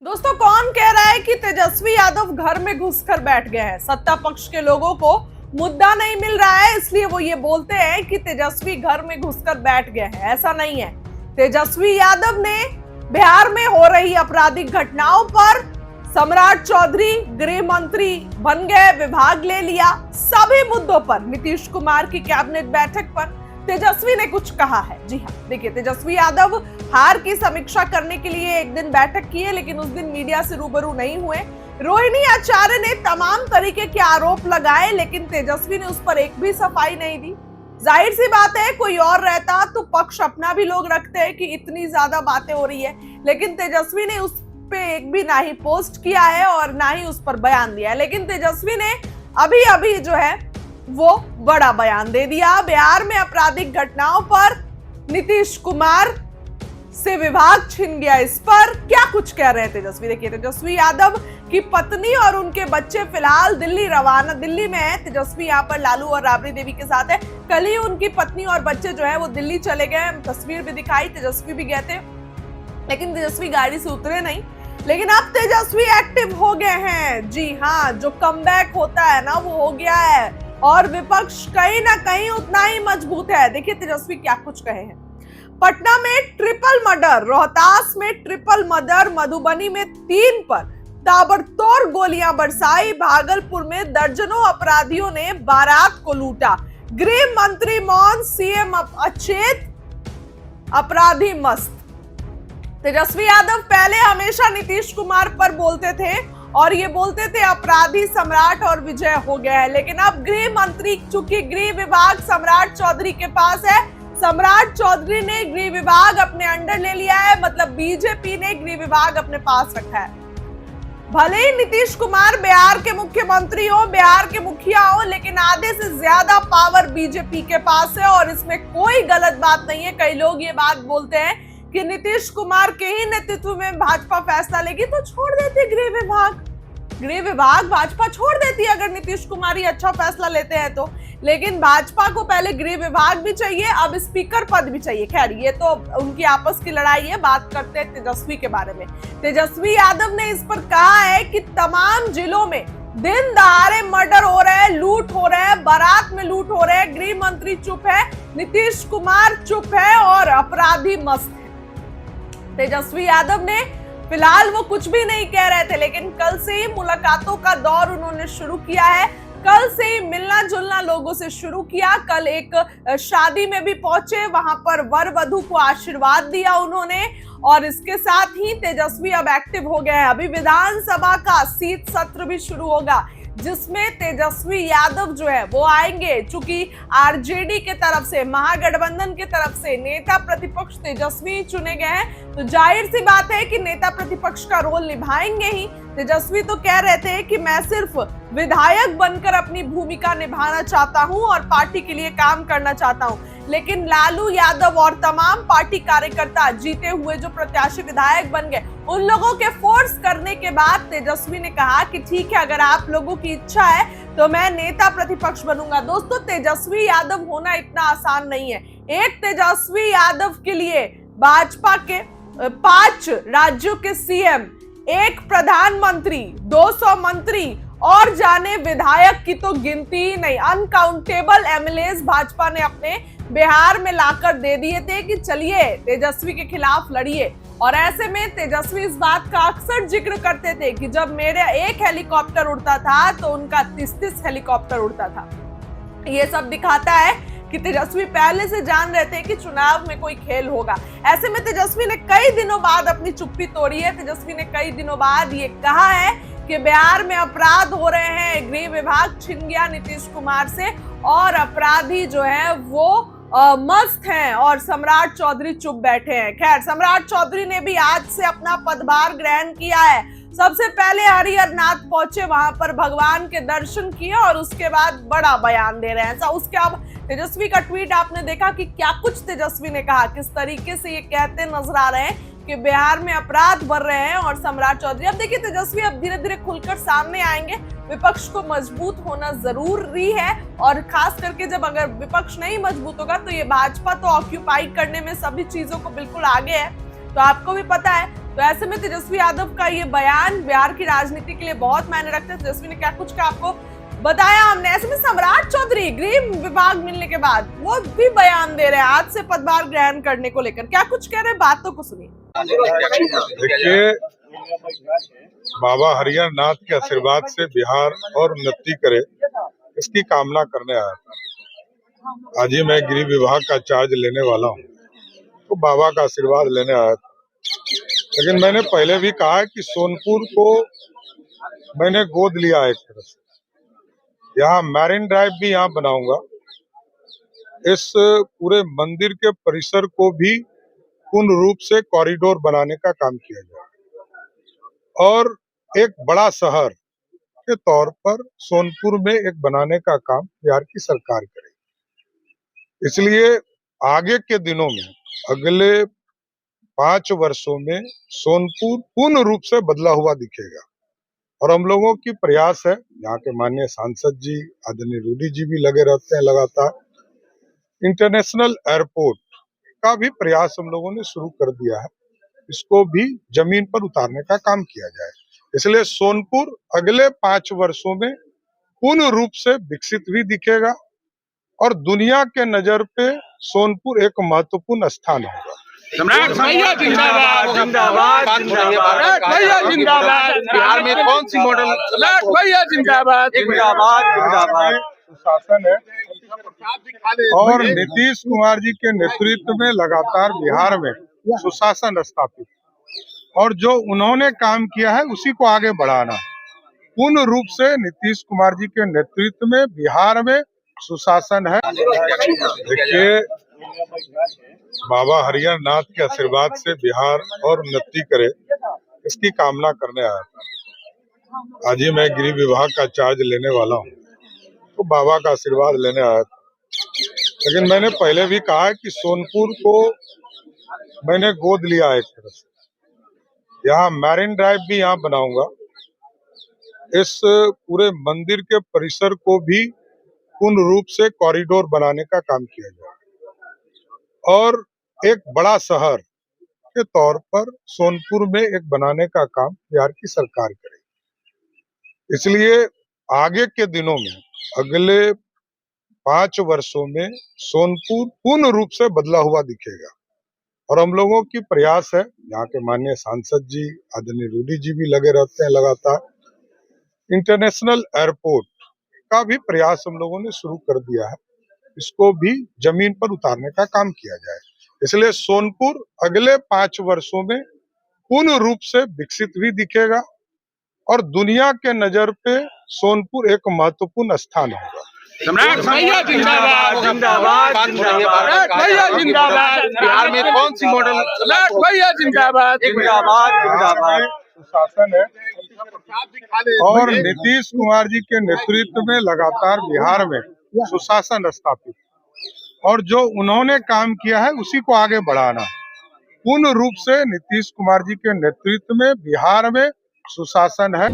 दोस्तों, कौन कह रहा है कि तेजस्वी यादव घर में घुसकर बैठ गए हैं? सत्ता पक्ष के लोगों को मुद्दा नहीं मिल रहा है, इसलिए वो ये बोलते हैं कि तेजस्वी घर में घुसकर बैठ गए हैं। ऐसा नहीं है। तेजस्वी यादव ने बिहार में हो रही आपराधिक घटनाओं पर सम्राट चौधरी गृह मंत्री बन गए, विभाग ले लिया। सभी मुद्दों पर नीतीश कुमार की कैबिनेट बैठक पर तेजस्वी ने कुछ कहा है। जी हाँ, देखिए, तेजस्वी यादव हार की समीक्षा करने के लिए एक दिन बैठक की है, लेकिन उस दिन मीडिया से रूबरू नहीं हुए। रोहिणी आचार्य ने तमाम तरीके के आरोप लगाए, लेकिन तेजस्वी ने उस पर एक भी सफाई नहीं दी। जाहिर सी बात है, कोई और रहता तो पक्ष अपना भी लोग रखते हैं कि इतनी ज्यादा बातें हो रही है, लेकिन तेजस्वी ने उस पे एक भी ना ही पोस्ट किया है और ना ही उस पर बयान दिया है। लेकिन तेजस्वी ने अभी जो है वो बड़ा बयान दे दिया। बिहार में आपराधिक घटनाओं पर नीतीश कुमार से विभाग छिन गया, इस पर क्या कुछ कह रहे हैं तेजस्वी। देखिए, तेजस्वी यादव की पत्नी और उनके बच्चे फिलहाल दिल्ली में है। तेजस्वी यहाँ पर लालू और राबड़ी देवी के साथ है। कल ही उनकी पत्नी और बच्चे जो है वो दिल्ली चले गए, तस्वीर भी दिखाई, तेजस्वी भी गए थे, लेकिन तेजस्वी गाड़ी से उतरे नहीं। लेकिन अब तेजस्वी एक्टिव हो गए हैं। जी हाँ, जो कमबैक होता है ना, वो हो गया है और विपक्ष कहीं ना कहीं उतना ही मजबूत है। देखिए तेजस्वी क्या कुछ कहे हैं। पटना में ट्रिपल मर्डर, रोहतास में ट्रिपल मर्डर, मधुबनी में 3 पर ताबड़तोड़ गोलियां बरसाई, भागलपुर में दर्जनों अपराधियों ने बारात को लूटा। गृह मंत्री मौन, सीएम अचेत, अपराधी मस्त। तेजस्वी यादव पहले हमेशा नीतीश कुमार पर बोलते थे और ये बोलते थे अपराधी सम्राट और विजय हो गया है, लेकिन अब गृह मंत्री, चूंकि गृह विभाग सम्राट चौधरी के पास है, सम्राट चौधरी ने गृह विभाग अपने अंडर ले लिया है, मतलब बीजेपी ने गृह विभाग अपने पास रखा है। भले ही नीतीश कुमार बिहार के मुख्यमंत्री हो, बिहार के मुखिया हो, लेकिन आधे से ज्यादा पावर बीजेपी के पास है और इसमें कोई गलत बात नहीं है। कई लोग ये बात बोलते हैं कि नीतीश कुमार के ही नेतृत्व में भाजपा फैसला लेगी तो छोड़ देती गृह विभाग भाजपा छोड़ देती अगर नीतीश कुमार ही अच्छा फैसला लेते हैं तो। लेकिन भाजपा को पहले गृह विभाग भी चाहिए, अब स्पीकर पद भी चाहिए। खैर, ये तो उनकी आपस की लड़ाई है। बात करते हैं तेजस्वी के बारे में। तेजस्वी यादव ने इस पर कहा है कि तमाम जिलों में दिन दहाड़े मर्डर हो रहे हैं, लूट हो रहे हैं, बारात में लूट हो रहे हैं। गृह मंत्री चुप है, नीतीश कुमार चुप है और अपराधी मस्त है। तेजस्वी यादव ने फिलहाल वो कुछ भी नहीं कह रहे थे, लेकिन कल से ही मुलाकातों का दौर उन्होंने शुरू किया है। कल से ही मिलना जुलना लोगों से शुरू किया। कल एक शादी में भी पहुंचे, वहां पर वर वधू को आशीर्वाद दिया उन्होंने और इसके साथ ही तेजस्वी अब एक्टिव हो गए हैं। अभी विधानसभा का शीत सत्र भी शुरू होगा, जिसमें तेजस्वी यादव जो है वो आएंगे। चूंकि आरजेडी के तरफ से, महागठबंधन की तरफ से नेता प्रतिपक्ष तेजस्वी चुने गए हैं, तो जाहिर सी बात है कि नेता प्रतिपक्ष का रोल निभाएंगे ही। तेजस्वी तो कह रहे थे कि मैं सिर्फ विधायक बनकर अपनी भूमिका निभाना चाहता हूं और पार्टी के लिए काम करना चाहता हूं, लेकिन लालू यादव और तमाम पार्टी कार्यकर्ता, जीते हुए जो प्रत्याशी विधायक बन गए, उन लोगों के फोर्स करने के बाद तेजस्वी ने कहा कि ठीक है, अगर आप लोगों की इच्छा है तो मैं नेता प्रतिपक्ष बनूंगा। दोस्तों, तेजस्वी यादव होना इतना आसान नहीं है। एक तेजस्वी यादव के लिए भाजपा के 5 राज्यों के सीएम, 1 प्रधानमंत्री, 200 मंत्री और जाने विधायक की तो गिनती ही नहीं। अनकाउंटेबल एमएलएस भाजपा ने अपने बिहार में लाकर दे दिए थे कि चलिए तेजस्वी के खिलाफ लड़िए। और ऐसे में तेजस्वी इस बात का अक्सर जिक्र करते थे कि जब मेरा 1 हेलीकॉप्टर उड़ता था तो उनका 33 हेलीकॉप्टर उड़ता था। ये सब दिखाता है कि तेजस्वी पहले से जान रहे थे कि चुनाव में कोई खेल होगा। ऐसे में तेजस्वी ने कई दिनों बाद अपनी चुप्पी तोड़ी है। तेजस्वी ने कई दिनों बाद ये कहा है कि बिहार में अपराध हो रहे हैं, गृह विभाग छिन गया नीतीश कुमार से और अपराधी जो है वो मस्त हैं और सम्राट चौधरी चुप बैठे हैं। खैर, सम्राट चौधरी ने भी आज से अपना पदभार ग्रहण किया है। सबसे पहले हरिहरनाथ पहुंचे, वहां पर भगवान के दर्शन किए और उसके बाद बड़ा बयान दे रहे हैं। उसके अब तेजस्वी का ट्वीट आपने देखा कि क्या कुछ तेजस्वी ने कहा, किस तरीके से ये कहते नजर आ रहे हैं कि बिहार में अपराध बढ़ रहे हैं और सम्राट चौधरी। अब देखिए, तेजस्वी अब धीरे धीरे खुलकर सामने आएंगे। विपक्ष को मजबूत होना जरूरी है और खास करके जब अगर विपक्ष नहीं मजबूत होगा तो ये भाजपा तो ऑक्यूपाई करने में सभी चीजों को बिल्कुल आगे है। तो आपको भी पता है तो ऐसे में तेजस्वी यादव का ये बयान बिहार की राजनीति के लिए बहुत मायने रखता है। तेजस्वी ने क्या कुछ का आपको बताया हमने। ऐसे में सम्राट चौधरी गृह विभाग मिलने के बाद वो भी बयान दे रहे हैं आज से पदभार ग्रहण करने को लेकर। क्या कुछ कह रहे हैं, बातों को सुनिए। देखिए, बाबा हरिहर नाथ के आशीर्वाद से बिहार और उन्नति करे, इसकी कामना करने आया था। आज ही मैं गृह विभाग का चार्ज लेने वाला हूँ, तो बाबा का आशीर्वाद लेने आया था। लेकिन मैंने पहले भी कहा है कि सोनपुर को मैंने गोद लिया एक तरह से। यहाँ मैरिन ड्राइव भी यहाँ बनाऊंगा। इस पूरे मंदिर के परिसर को भी पूर्ण रूप से कॉरिडोर बनाने का काम किया जाए और एक बड़ा शहर के तौर पर सोनपुर में एक बनाने का काम बिहार की सरकार करेगी। इसलिए आगे के दिनों में, अगले 5 वर्षों में सोनपुर पूर्ण रूप से बदला हुआ दिखेगा और हम लोगों की प्रयास है, यहाँ के माननीय सांसद जी आदरणीय रूडी जी भी लगे रहते हैं लगातार। इंटरनेशनल एयरपोर्ट का भी प्रयास हम लोगों ने शुरू कर दिया है, इसको भी जमीन पर उतारने का काम किया जाए। इसलिए सोनपुर अगले 5 वर्षों में पूर्ण रूप से विकसित भी दिखेगा और दुनिया के नजर पे सोनपुर एक महत्वपूर्ण स्थान होगा। सम्राट भैया जिंदाबाद जिंदाबाद जिंदाबाद भैया जिंदाबाद। बिहार में कौन सी मॉडल? सम्राट भैया जिंदाबाद जिंदाबाद जिंदाबाद। सुशासन है और नीतीश कुमार जी के नेतृत्व में लगातार बिहार में सुशासन स्थापित और जो उन्होंने काम किया है उसी को आगे बढ़ाना। पूर्ण रूप से नीतीश कुमार जी के नेतृत्व में बिहार में सुशासन है। देखिए, बाबा हरिहर नाथ के आशीर्वाद से बिहार और उन्नति करे, इसकी कामना करने आया था। आज ही मैं गृह विभाग का चार्ज लेने वाला हूँ, तो बाबा का आशीर्वाद लेने आया था। लेकिन मैंने पहले भी कहा है कि सोनपुर को मैंने गोद लिया एक तरह से। यहाँ मैरिन ड्राइव भी यहाँ बनाऊंगा। इस पूरे मंदिर के परिसर को भी पूर्ण रूप से कॉरिडोर बनाने का काम किया जाए और एक बड़ा शहर के तौर पर सोनपुर में एक बनाने का काम बिहार की सरकार करेगी। इसलिए आगे के दिनों में, अगले 5 वर्षों में सोनपुर पूर्ण रूप से बदला हुआ दिखेगा और हम लोगों की प्रयास है, यहाँ के माननीय सांसद जी आदरणीय रूडी जी भी लगे रहते हैं लगातार। इंटरनेशनल एयरपोर्ट का भी प्रयास हम लोगों ने शुरू कर दिया है, इसको भी जमीन पर उतारने का काम किया जाए। इसलिए सोनपुर अगले 5 वर्षों में पूर्ण रूप से विकसित भी दिखेगा और दुनिया के नजर पे सोनपुर एक महत्वपूर्ण स्थान होगा। सम्राट भैया जिंदाबाद जिंदाबाद जिंदाबाद भैया जिंदाबाद। बिहार में कौन सी मॉडल? सम्राट भैया जिंदाबाद जिंदाबाद जिंदाबाद। सुशासन है और नीतीश कुमार जी के नेतृत्व में लगातार बिहार में सुशासन स्थापित और जो उन्होंने काम किया है उसी को आगे बढ़ाना। पूर्ण रूप से नीतीश कुमार जी के नेतृत्व में बिहार में सुशासन है।